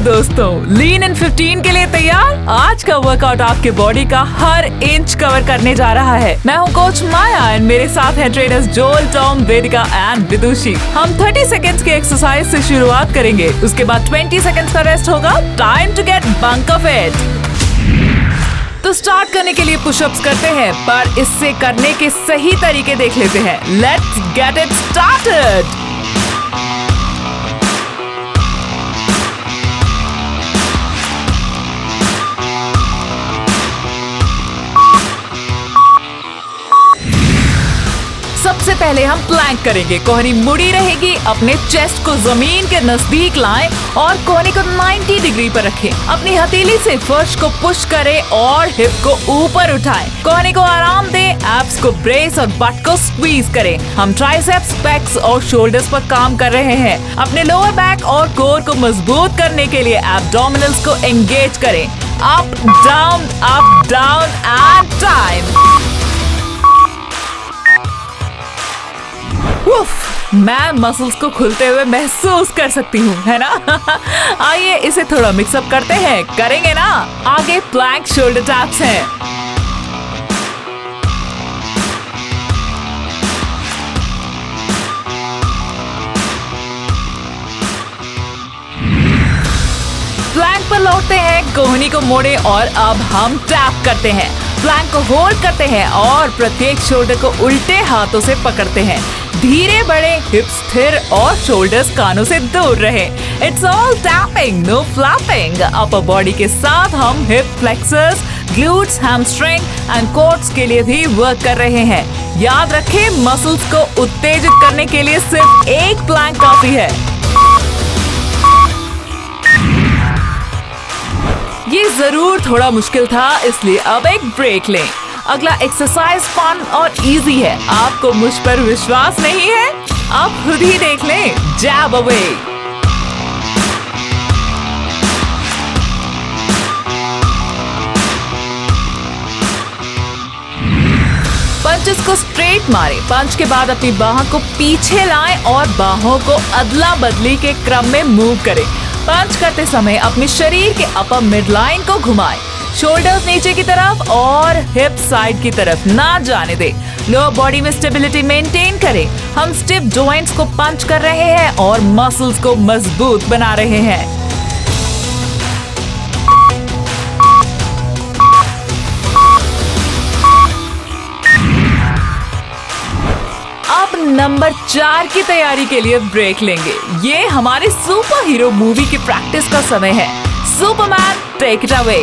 दोस्तों, लीन इन 15 के लिए तैयार? आज का वर्कआउट आपके बॉडी का हर इंच कवर करने जा रहा है। मैं हूँ कोच माया एंड मेरे साथ हैं ट्रेनर्स जोल, टॉम, वेदिका एंड विदुषी। हम 30 सेकंड्स के एक्सरसाइज से शुरुआत करेंगे, उसके बाद 20 सेकंड्स का रेस्ट होगा। Time to get bunk off it. तो स्टार्ट करने के लिए पुशअप्स करते हैं, पर इससे करने के सही तरीके देख लेते हैं। Let's get it started. सबसे पहले हम प्लैंक करेंगे। कोहनी मुड़ी रहेगी, अपने चेस्ट को जमीन के नजदीक लाएं और कोहनी को 90 डिग्री पर रखें। अपनी हथेली से फर्श को पुश करें और हिप को ऊपर उठाएं। कोहनी को आराम दें, एब्स को ब्रेस और बट को स्क्वीज करें। हम ट्राइसेप्स, पेक्स और शोल्डर्स पर काम कर रहे हैं। अपने लोअर बैक और कोर को मजबूत करने के लिए एब्डोमिनल्स को एंगेज करें। Up down and time. मैं मसल्स को खुलते हुए महसूस कर सकती हूँ, है ना? आइए इसे थोड़ा मिक्सअप करते हैं। करेंगे ना? आगे प्लैंक शोल्डर टैप्स हैं। प्लैंक पर लौटते हैं, कोहनी को मोड़े और अब हम टैप करते हैं। प्लैंक को होल्ड करते हैं और प्रत्येक शोल्डर को उल्टे हाथों से पकड़ते हैं। धीरे बढ़े, हिप्स स्थिर और शोल्डर्स कानों से दूर रहे। It's all tapping, no flapping. Upper body के साथ हम hip flexors, glutes, hamstring and quads के लिए भी वर्क कर रहे हैं। याद रखें, मसल्स को उत्तेजित करने के लिए सिर्फ एक प्लैंक काफी है। ये जरूर थोड़ा मुश्किल था, इसलिए अब एक ब्रेक लें। अगला एक्सरसाइज फन और इजी है। आपको मुझ पर विश्वास नहीं है? आप खुद ही देख लें। जैब अवे। पंचेस को स्ट्रेट मारें। पंच के बाद अपनी बाहों को पीछे लाएं और बाहों को अदला बदली के क्रम में मूव करें। पंच करते समय अपने शरीर के अपर मिड लाइन को घुमाएं। शोल्डर्स नीचे की तरफ और हिप साइड की तरफ ना जाने दें। लोअर बॉडी में स्टेबिलिटी मेंटेन करें। हम स्टिफ जॉइंट्स को पंच कर रहे हैं और मसल्स को मजबूत बना रहे हैं। अब नंबर 4 की तैयारी के लिए ब्रेक लेंगे। ये हमारे सुपर हीरो मूवी की प्रैक्टिस का समय है। Superman, take it away.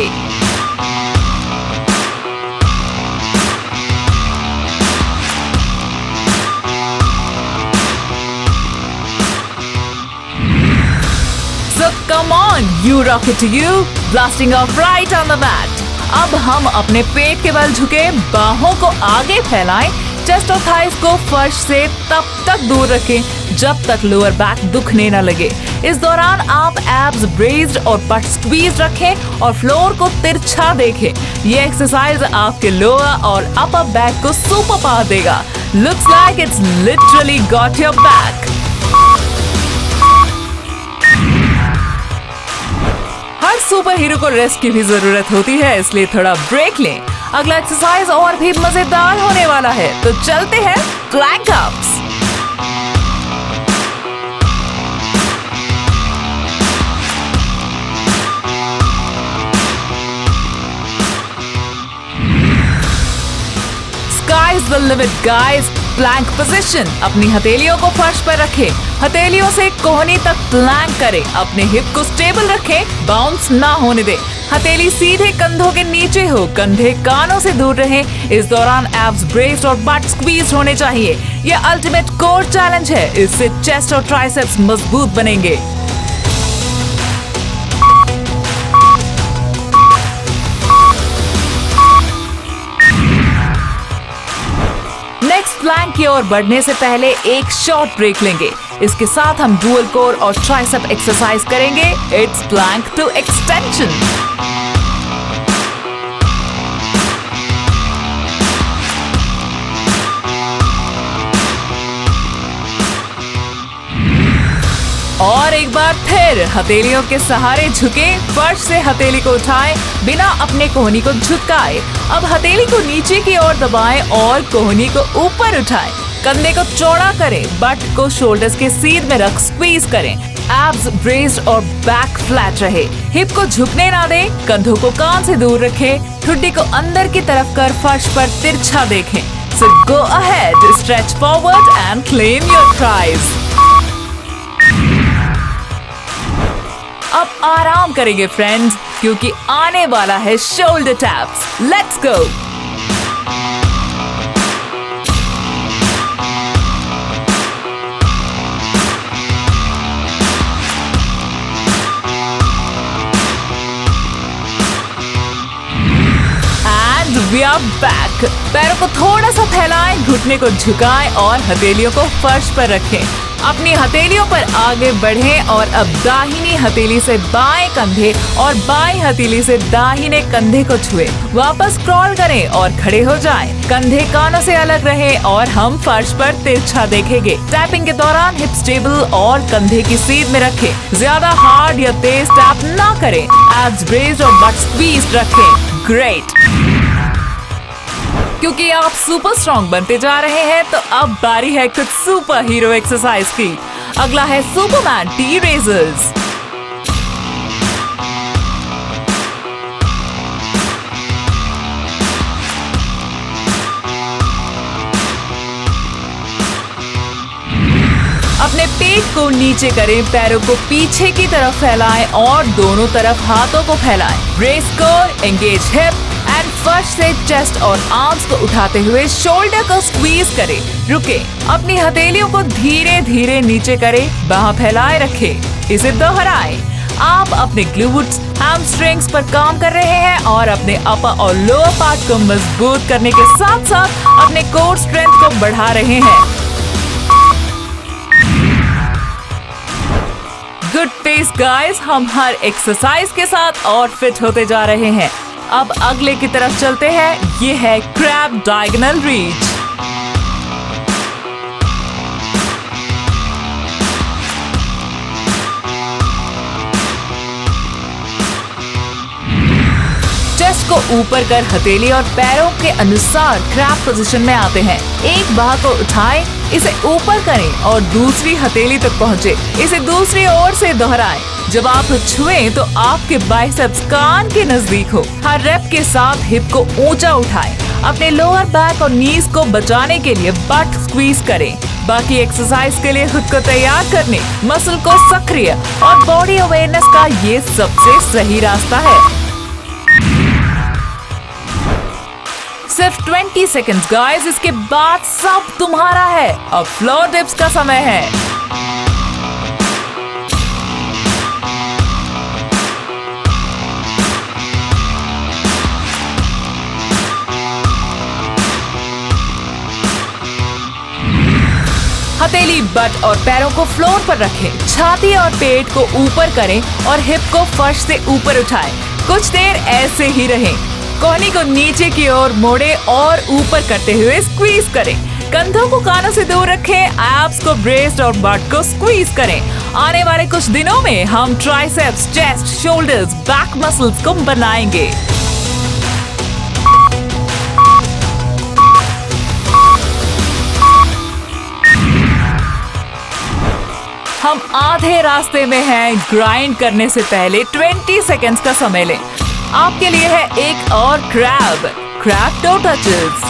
Come on, you rock it to you. Blasting off right on the mat. अब हम अपने पेट के बल झुके, बाहों को आगे फैलाएं, चेस्ट और थाइस को फर्श से तब तक दूर रखें जब तक लोअर बैक दुखने न लगे। इस दौरान आप एब्स ब्रेस्ड और बट स्क्वीज रखें और फ्लोर को तिरछा देखें। ये एक्सरसाइज आपके लोअर और अपर बैक को सुपर पावर देगा। Looks like it's literally got your back. Her super hero को रेस्ट की भी जरूरत होती है, इसलिए थोड़ा ब्रेक लें। अगला एक्सरसाइज और भी मजेदार होने वाला है, तो चलते हैं plank ups. Sky is the limit, guys. Plank position. अपनी हथेलियों को फर्श पर रखें। हथेलियों से कोहनी तक प्लैंक करें। अपने हिप को स्टेबल रखें, बाउंस ना होने दें। हथेली सीधे कंधों के नीचे हो, कंधे कानों से दूर रहें। इस दौरान एब्स ब्रेस्ड और बट स्क्वीज होने चाहिए। यह अल्टीमेट कोर चैलेंज है। इससे चेस्ट और ट्राइसेप्स मजबूत बनेंगे। नेक्स्ट प्लैंक की ओर बढ़ने से पहले एक शॉर्ट ब्रेक लेंगे। इसके साथ हम डुअल कोर और ट्राइसेप एक्सरसाइज करेंगे। It's plank to extension. और एक बार बार फिर हथेलियों के सहारे झुके, फर्श से हथेली को उठाएं बिना अपने कोहनी को झुकाए। अब हथेली को नीचे की ओर दबाएं और कोहनी को ऊपर उठाएं। कंधे को चौड़ा करें, बट को शोल्डर्स के सीध में रख स्क्वीज करें। एब्स ब्रेस्ड और बैक फ्लैट रहे। हिप को झुकने ना दें, कंधों को कान से दूर रखें, ठुड्डी को अंदर की तरफ कर फर्श पर तिरछा देखें। So go ahead, stretch forward and claim your prize. अब आराम करेंगे फ्रेंड्स, क्योंकि आने वाला है shoulder taps. Let's go. We are back. पैरों को थोड़ा सा फैलाएं, घुटने को झुकाएं और हथेलियों को फर्श पर रखें। अपनी हथेलियों पर आगे बढ़ें और अब दाहिनी हथेली से बाएं कंधे और बाएं हथेली से दाहिने कंधे को छुएं। वापस क्रॉल करें और खड़े हो जाएं। कंधे कानों से अलग रहे और हम फर्श पर तिरछा देखेंगे। टैपिंग के दौरान हिप स्टेबल और कंधे की सीध में रखें। ज्यादा हार्ड या तेज टैप ना करें। एब्स ब्रेस्ड और बट स्क्वीज्ड रखें। ग्रेट। क्योंकि आप सुपर स्ट्रॉन्ग बनते जा रहे हैं, तो अब बारी है कुछ सुपर हीरो एक्सरसाइज की। अगला है सुपरमैन टी रेजर्स। अपने पेट को नीचे करें, पैरों को पीछे की तरफ फैलाएं और दोनों तरफ हाथों को फैलाएं। Brace core, engage hip and फर्श से चेस्ट और आर्म्स को उठाते हुए शोल्डर को स्क्वीज करें। रुके, अपनी हथेलियों को धीरे धीरे नीचे करें, बाह फैलाए रखें। इसे दोहराएं। आप अपने ग्लूट्स, हैमस्ट्रिंग्स पर काम कर रहे हैं और अपने अपर और लोअर पार्ट को मजबूत करने के साथ साथ अपने कोर स्ट्रेंथ को बढ़ा रहे हैं। गुड पेस गाइस, हम हर एक्सरसाइज के साथ और फिट होते जा रहे हैं। अब अगले की तरफ चलते हैं। ये है क्रैब डायगोनल रीच। चेस्ट को ऊपर कर हथेली और पैरों के अनुसार क्रैब पोजीशन में आते हैं। एक बाह को उठाएं, इसे ऊपर करें और दूसरी हथेली तक पहुंचे। इसे दूसरी ओर से दोहराएं। जब आप छुएं तो आपके बाइसेप्स कान के नजदीक हो। हर रेप के साथ हिप को ऊंचा उठाएं। अपने लोअर बैक और नीज को बचाने के लिए बट स्क्वीज करें। बाकी एक्सरसाइज के लिए खुद को तैयार करने, मसल को सक्रिय और बॉडी अवेयरनेस का ये सबसे सही रास्ता है। सिर्फ 20 सेकंड्स गाइस, इसके बाद सब तुम्हारा है। अब फ्लोर डिप्स का समय है। हथेली, बट और पैरों को फ्लोर पर रखें। छाती और पेट को ऊपर करें और हिप को फर्श से ऊपर उठाएं। कुछ देर ऐसे ही रहें। कोहनी को नीचे की ओर मोड़े और ऊपर करते हुए स्क्वीज करें। कंधों को कानों से दूर रखें। एब्स को ब्रेस्ड और बट को स्क्वीज करें। आने वाले कुछ दिनों में हम triceps, chest, shoulders, back muscles को बनाएंगे। हम आधे रास्ते में हैं। ग्राइंड करने से पहले 20 सेकेंड्स का समय लें। आपके लिए है एक और क्रैब टो टचेस।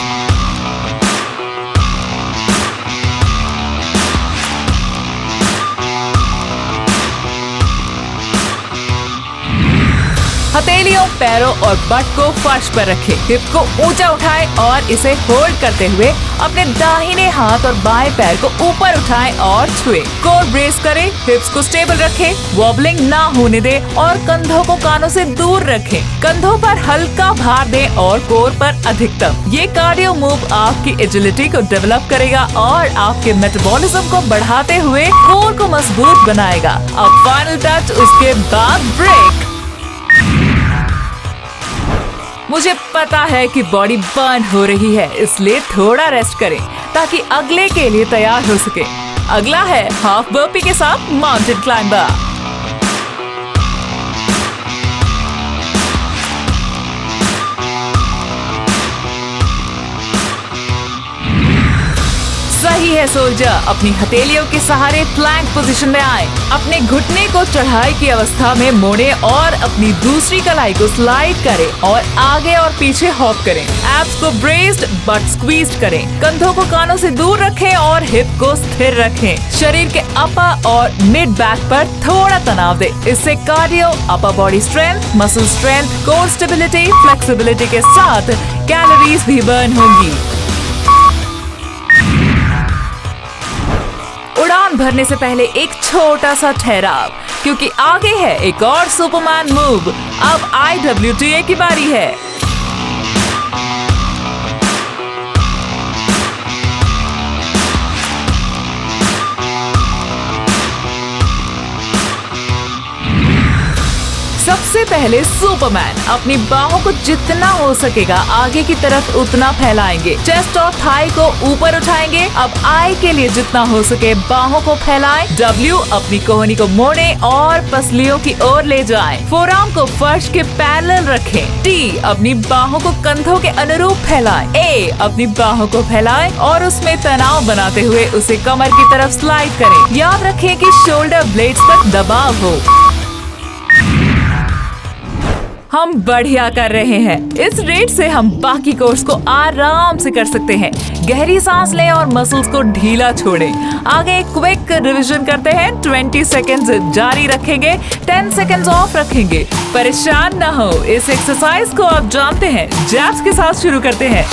हथेलियों, पैरों और बट को फर्श पर रखें। हिप को ऊंचा उठाएं और इसे होल्ड करते हुए अपने दाहिने हाथ और बाएं पैर को ऊपर उठाएं और छुएं। कोर ब्रेस करें, हिप्स को स्टेबल रखें, वॉबलिंग ना होने दें और कंधों को कानों से दूर रखें। कंधों पर हल्का भार दें और कोर पर अधिकतम। ये कार्डियो मूव आपकी एजिलिटी को डेवलप करेगा और आपके मेटाबॉलिज्म को बढ़ाते हुए कोर को मजबूत बनाएगा। अब फाइनल टच, उसके बाद ब्रेक। मुझे पता है कि बॉडी बर्न हो रही है, इसलिए थोड़ा रेस्ट करें ताकि अगले के लिए तैयार हो सके। अगला है हाफ बर्पी के साथ माउंटेन क्लाइंबर। है सोल्जर, अपनी हथेलियों के सहारे प्लैंक पोजीशन में आए। अपने घुटने को चढ़ाई की अवस्था में मोड़े और अपनी दूसरी कलाई को स्लाइड करें और आगे और पीछे हॉप करें। एब्स को ब्रेस्ड बट स्क्वीज्ड करें। कंधों को कानों से दूर रखें और हिप को स्थिर रखें। शरीर के अपर और मिड बैक पर थोड़ा तनाव दें। इससे cardio, upper body strength, muscle strength, core stability, flexibility के साथ कैलोरीज भी बर्न होंगी। उड़ान भरने से पहले एक छोटा सा ठहराव, क्योंकि आगे है एक और सुपरमैन मूव। अब IWTA की बारी है। सबसे पहले सुपरमैन अपनी बाहों को जितना हो सकेगा आगे की तरफ उतना फैलाएंगे। चेस्ट और थाई को ऊपर उठाएंगे। अब आई के लिए जितना हो सके बाहों को फैलाएं। W अपनी कोहनी को मोड़े और पसलियों की ओर ले जाएं। फोरआर्म को फर्श के पैरेलल रखें। T अपनी बाहों को कंधों के अनुरूप फैलाएं। A अपनी बाहों को फैलाएं और उसमें तनाव बनाते हुए उसे कमर की तरफ स्लाइड करें। याद रखें कि शोल्डर ब्लेड्स पर दबाव हो। हम बढ़िया कर रहे हैं। इस रेट से हम बाकी कोर्स को आराम से कर सकते हैं। गहरी सांस लें और मसल्स को ढीला छोड़ें। आगे क्विक रिवीजन करते हैं। 20 सेकेंड्स जारी रखेंगे, 10 सेकेंड्स ऑफ रखेंगे। परेशान ना हो, इस एक्सरसाइज को आप जानते हैं। जैब्स के साथ शुरू करते हैं।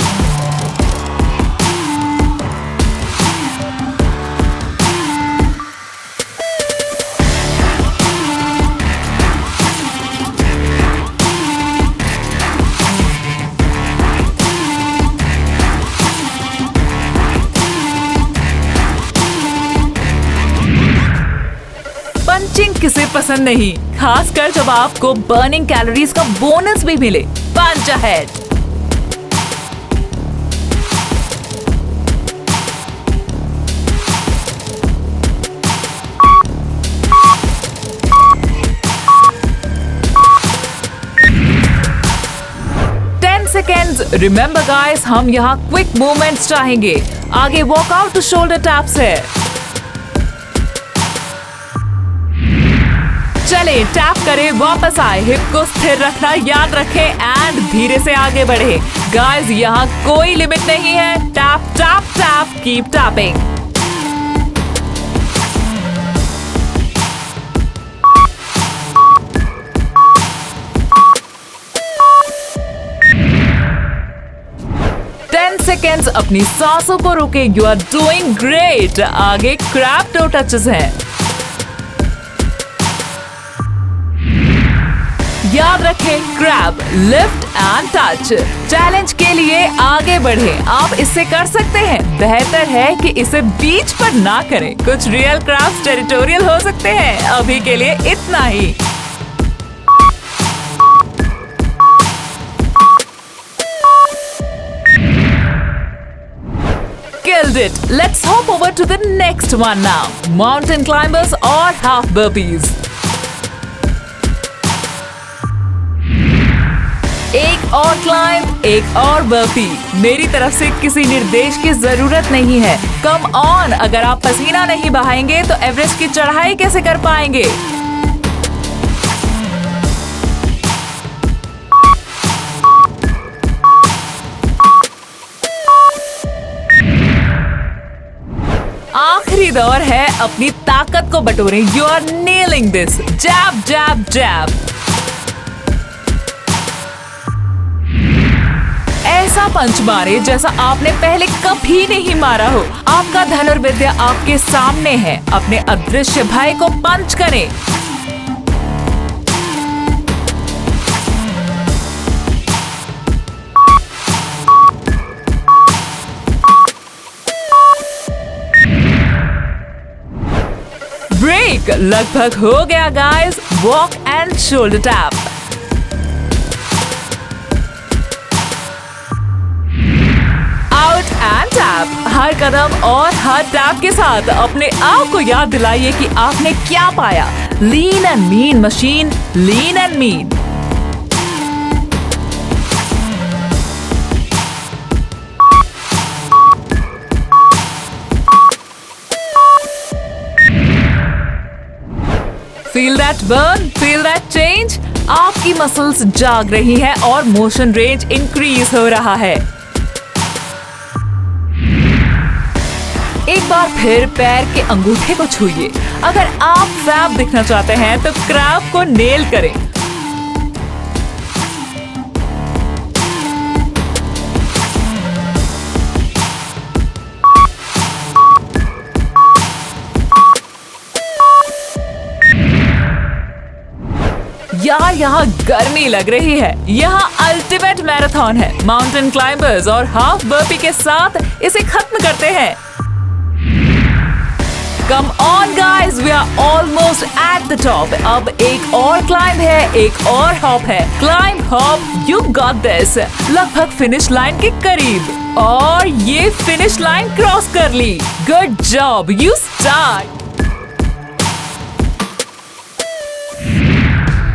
पंचिंग किसे पसंद नहीं, खासकर जब आपको बर्निंग कैलोरीज का बोनस भी मिले। पंच अहेड। सेकेंड्स। रिमेंबर गाइस, हम यहाँ क्विक मूवमेंट्स चाहेंगे। आगे वॉकआउट टू शोल्डर टैप्स है। चले टैप करें, वापस आए, हिप को स्थिर रखना याद रखें एंड धीरे से आगे बढ़े। गाइस यहाँ कोई लिमिट नहीं है। Tap tap tap, keep tapping. Seconds अपनी सांसों को रोके। You are doing great. आगे क्रैब टो टचेस हैं। याद रखें, crab, lift and touch. Challenge के लिए आगे बढ़ें। आप इससे कर सकते हैं। बेहतर है कि इसे बीच पर ना करें। कुछ रियल क्रैब्स टेरिटोरियल हो सकते हैं। अभी के लिए इतना ही। Killed it. Let's hop over to the next one now. Mountain climbers or half burpees. एक और क्लाइंब, एक और बर्पी। मेरी तरफ से किसी निर्देश की जरूरत नहीं है। कम ऑन, अगर आप पसीना नहीं बहाएंगे तो एवरेस्ट की चढ़ाई कैसे कर पाएंगे? आखिरी दौर है, अपनी ताकत को बटोरें। You are nailing this. Jab jab jab. ऐसा पंच मारे जैसा आपने पहले कभी नहीं मारा हो। आपका धनुर्विद्या आपके सामने है। अपने अदृश्य भाई को पंच करें। ब्रेक लगभग हो गया guys. Walk and shoulder tap. Out and tap. हर कदम और हर टैप के साथ अपने आप को याद दिलाइए कि आपने क्या पाया। Lean and mean machine, lean and mean. That burn, feel that change. आपकी मसल्स जाग रही हैं और मोशन रेंज इंक्रीज हो रहा है। एक बार फिर पैर के अंगूठे को छूइए। अगर आप फैब दिखना चाहते हैं तो क्रैप को नेल करें। यार यहाँ गर्मी लग रही है। यहाँ अल्टीमेट मैराथन है। माउंटेन क्लाइंबर्स और हाफ बर्पी के साथ इसे खत्म करते हैं। Come on guys, we are almost at the top. अब एक और क्लाइंब है, एक और हॉप है। Climb hop, you got this. लगभग फिनिश लाइन के करीब और ये फिनिश लाइन क्रॉस कर ली। Good job, you start.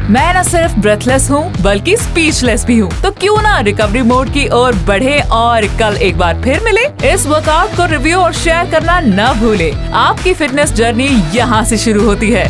मैं न सिर्फ ब्रेथलेस हूँ बल्कि स्पीचलेस भी हूँ। तो क्यों ना रिकवरी मोड की ओर बढ़े और कल एक बार फिर मिले। इस वर्कआउट को रिव्यू और शेयर करना न भूले। आपकी फिटनेस जर्नी यहाँ से शुरू होती है।